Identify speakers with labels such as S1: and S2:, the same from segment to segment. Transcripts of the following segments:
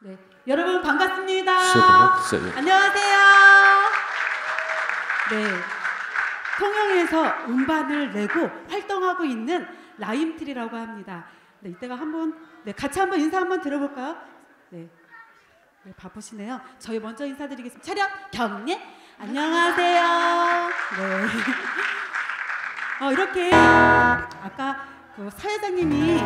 S1: 네, 여러분 반갑습니다. 안녕하세요. 네, 통영에서 음반을 내고 활동하고 있는 라임트리라고 합니다. 네, 이때가 한번 같이 한번 인사 한번 들어볼까요? 네, 바쁘시네요. 저희 먼저 인사드리겠습니다. 차렷 경례. 안녕하세요. 네. 이렇게 아까 그 사회자님이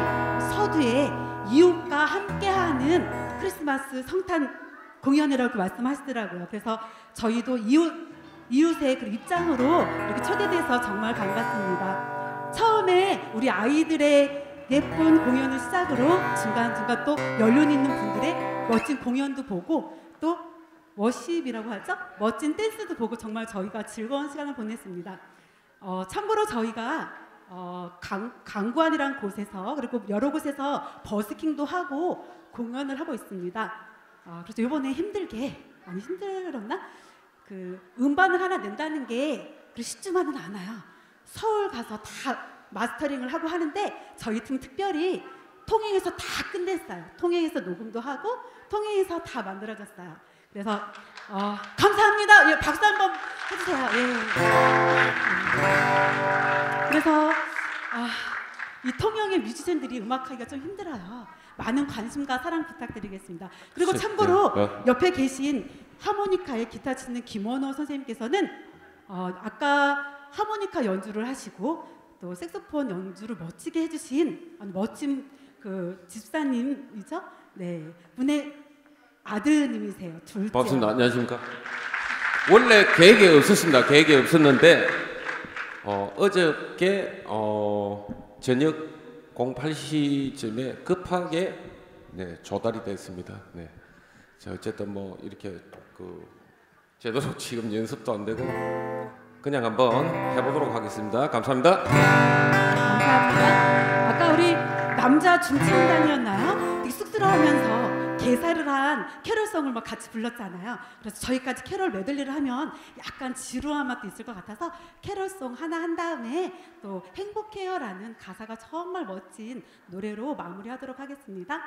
S1: 서두에 이웃과 함께하는 크리스마스 성탄 공연이라고 말씀하시더라고요. 그래서 저희도 이웃의 그 입장으로 이렇게 초대돼서 정말 반갑습니다. 처음에 우리 아이들의 예쁜 공연을 시작으로 중간중간 또 연륜 있는 분들의 멋진 공연도 보고 또 워십이라고 하죠? 멋진 댄스도 보고 정말 저희가 즐거운 시간을 보냈습니다. 참고로 저희가 강구안이라는 곳에서 그리고 여러 곳에서 버스킹도 하고 공연을 하고 있습니다. 그래서 이번에 많이 힘들었나? 그 음반을 하나 낸다는 게 쉽지만은 않아요. 서울 가서 다 마스터링을 하고 하는데 저희 팀 특별히 통영에서 다 끝냈어요. 통영에서 녹음도 하고 통영에서 다 만들어졌어요. 그래서 감사합니다. 예, 박수 한번 해주세요. 예. 그래서 이 통영의 뮤지션들이 음악하기가 좀 힘들어요. 많은 관심과 사랑 부탁드리겠습니다. 그리고 참고로 옆에 계신 하모니카에 기타 치는 김원호 선생님께서는 아까 하모니카 연주를 하시고 또 색소폰 연주를 멋지게 해주신 멋진 그 집사님이죠. 네, 분의 아드님이세요. 둘째.
S2: 반갑습니다. 안녕하십니까. 원래 계획이 없었습니다. 계획이 없었는데 어저께 저녁 08시쯤에 급하게 조달이 됐습니다. 네. 자, 어쨌든 뭐 이렇게 제대로 지금 연습도 안 되고 그냥 한번 해보도록 하겠습니다. 감사합니다.
S1: 감사합니다. 아까 우리 남자 중창단이었나요? 되게 쑥스러우면서 개사를 한 캐롤송을 막 같이 불렀잖아요. 그래서 저희까지 캐롤 메들리를 하면 약간 지루한 맛도 있을 것 같아서 캐롤송 하나 한 다음에 또 행복해요라는 가사가 정말 멋진 노래로 마무리하도록 하겠습니다.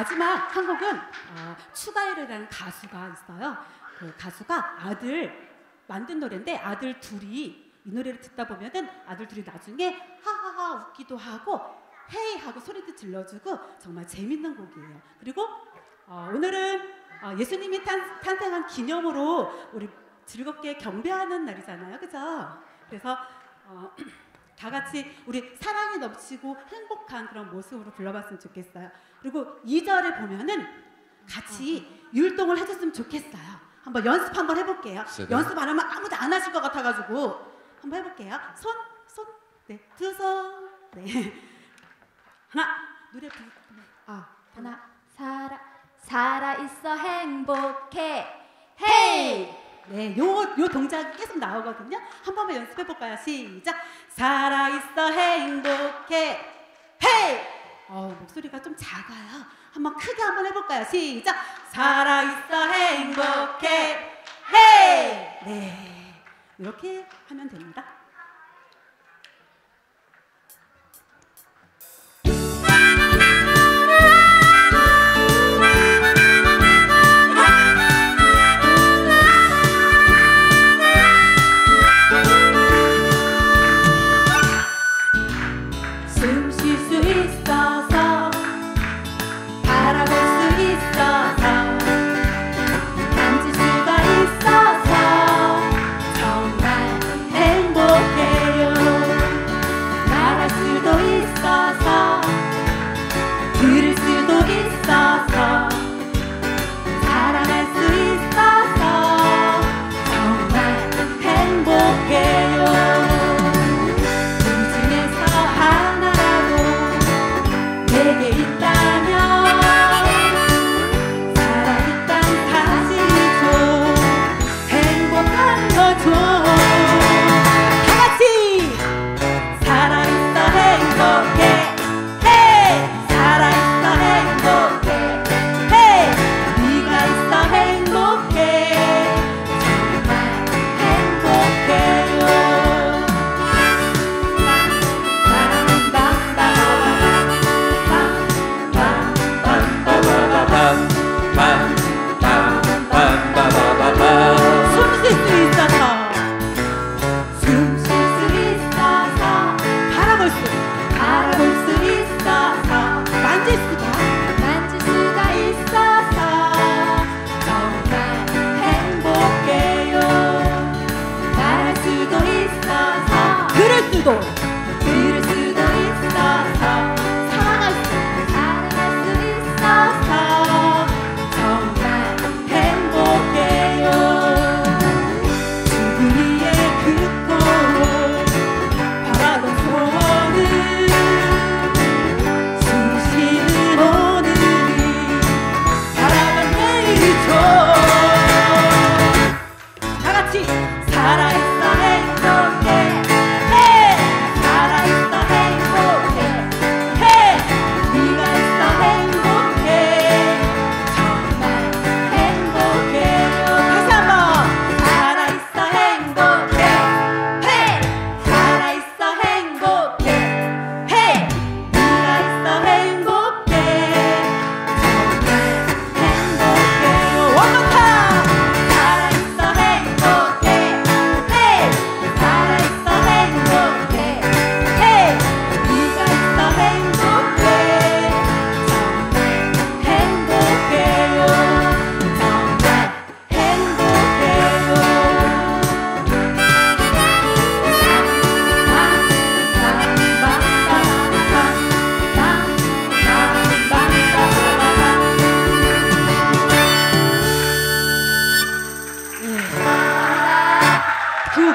S1: 마지막 한 곡은 추가열이라는 가수가 있어요. 그 가수가 아들 만든 노래인데 아들 둘이 이 노래를 듣다 보면은 아들 둘이 나중에 하하하 웃기도 하고 헤이 하고 소리도 질러주고 정말 재밌는 곡이에요. 그리고 오늘은 예수님이 탄생한 기념으로 우리 즐겁게 경배하는 날이잖아요, 그죠? 그래서 다 같이 우리 사랑이 넘치고 행복한 그런 모습으로 불러봤으면 좋겠어요. 그리고 2절에 보면은 같이 율동을 해줬으면 좋겠어요. 한번 연습 한번 해볼게요. 연습 안 하면 아무도 안 하실 것 같아가지고 한번 해볼게요. 손, 네, 두 손, 네. 하나, 노래
S3: 하나, 살아 있어 행복해, 헤이.
S1: 네, 요 동작이 계속 나오거든요. 한 번만 연습해 볼까요? 시작. 살아 있어 행복해, 헤이. 목소리가 좀 작아요. 한번 크게 한번 해볼까요? 시작. 살아 있어 행복해, 헤이. 네, 이렇게 하면 됩니다.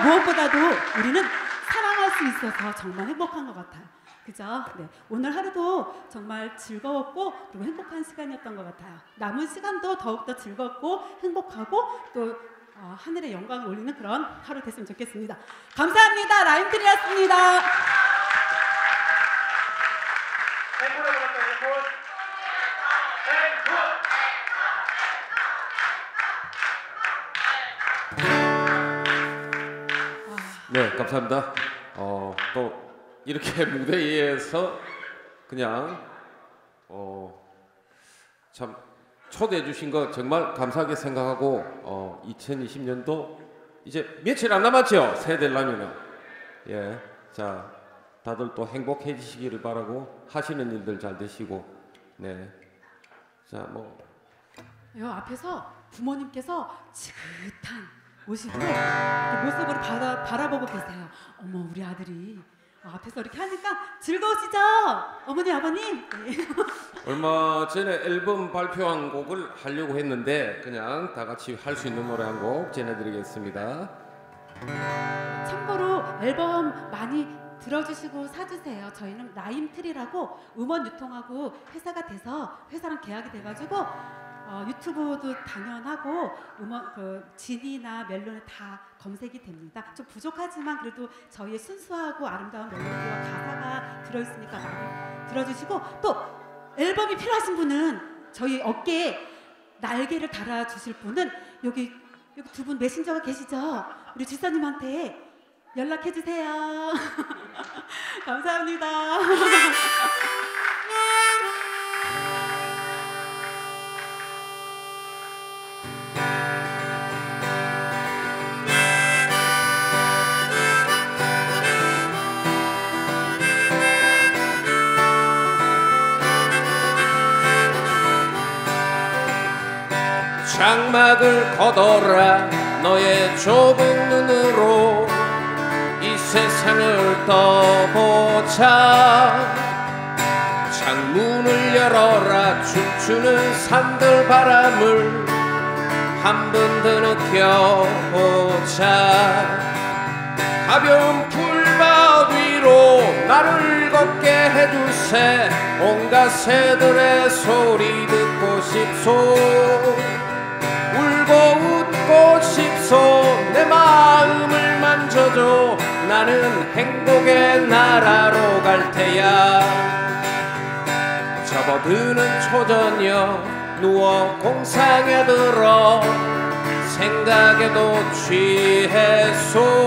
S1: 무엇보다도 우리는 사랑할 수 있어서 정말 행복한 것 같아요. 그죠? 네. 오늘 하루도 정말 즐거웠고 그리고 행복한 시간이었던 것 같아요. 남은 시간도 더욱더 즐겁고 행복하고 또 하늘의 영광을 올리는 그런 하루 됐으면 좋겠습니다. 감사합니다. 라임들이었습니다.
S2: 네, 감사합니다. 또 이렇게 무대 위에서 그냥 참 초대해 주신 거 정말 감사하게 생각하고 2020년도 이제 며칠 안 남았죠? 새해 되려면은. 예. 자, 다들 또 행복해지시기를 바라고 하시는 일들 잘 되시고. 네. 자, 뭐
S1: 요 앞에서 부모님께서 지긋한 모습으로 이렇게 모습으로 바라보고 계세요. 어머, 우리 아들이 앞에서 이렇게 하니까 즐거우시죠? 어머니, 아버님? 네.
S2: 얼마 전에 앨범 발표한 곡을 하려고 했는데 그냥 다 같이 할 수 있는 노래 한 곡 전해드리겠습니다.
S1: 참고로 앨범 많이 들어주시고 사주세요. 저희는 라임트리라고 음원 유통하고 회사가 돼서 회사랑 계약이 돼가지고 유튜브도 당연하고 음원 진이나 멜론에 다 검색이 됩니다. 좀 부족하지만 그래도 저희의 순수하고 아름다운 멜로디와 가사가 들어있으니까 많이 들어주시고, 또 앨범이 필요하신 분은 저희 어깨에 날개를 달아주실 분은 여기 두 분 메신저가 계시죠? 우리 지사님한테 연락해 주세요. 감사합니다.
S2: 장막을 걷어라 너의 좁은 눈으로 이 세상을 떠보자. 창문을 열어라 춤추는 산들 바람을 한 번 더 느껴보자. 가벼운 풀밭 위로 나를 걷게 해주세. 온갖 새들의 소리 듣고 싶소. 울고 웃고 싶소. 내 마음을 만져줘. 나는 행복의 나라로 갈 테야. 접어드는 초저녁 누워 공상에 들어 생각에도 취해소.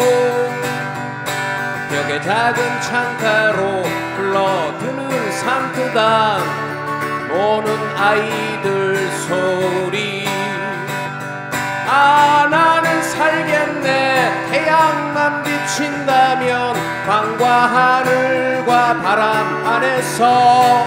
S2: 벽에 작은 창가로 흘러드는 산뜨단 노는 아이들 소리. 아, 나는 살겠네. 태양만 비친다면 방과 하늘과 바람 안에서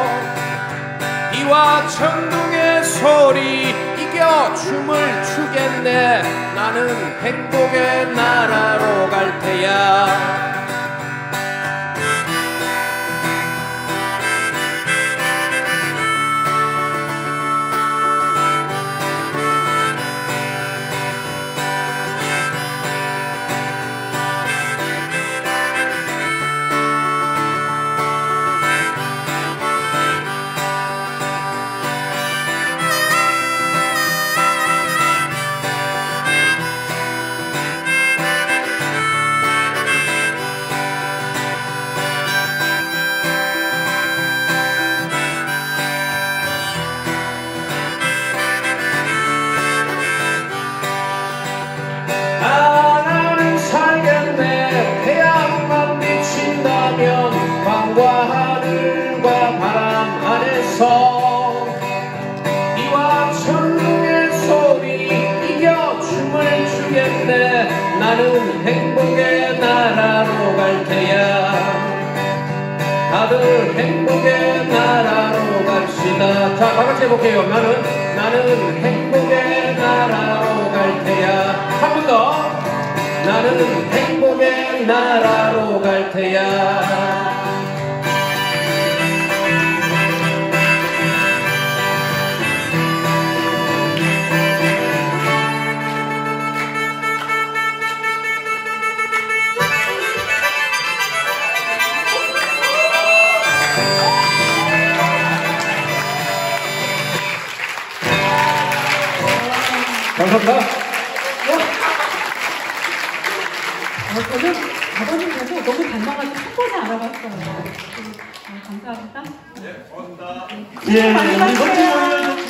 S2: 비와 천둥의 소리 이겨 춤을 추겠네. 나는 행복의 나라로 갈 테야. 방과 하늘과 바람 안에서 비와 천둥의 소리 이겨 춤을 추겠네. 나는 행복의 나라로 갈 테야. 다들 행복의 나라로 갑시다. 자, 다 같이 해볼게요. 나는 행복의 나라로 갈 테야. 한 번 더. 나는 행복의 나라로 갈 테야. 감사합니다.
S1: 저는 아버님 보고 너무 닮아가지고 한 번에 알아봤어요. 감사합니다.
S4: 네, 고맙습니다. 예, 우리 멋진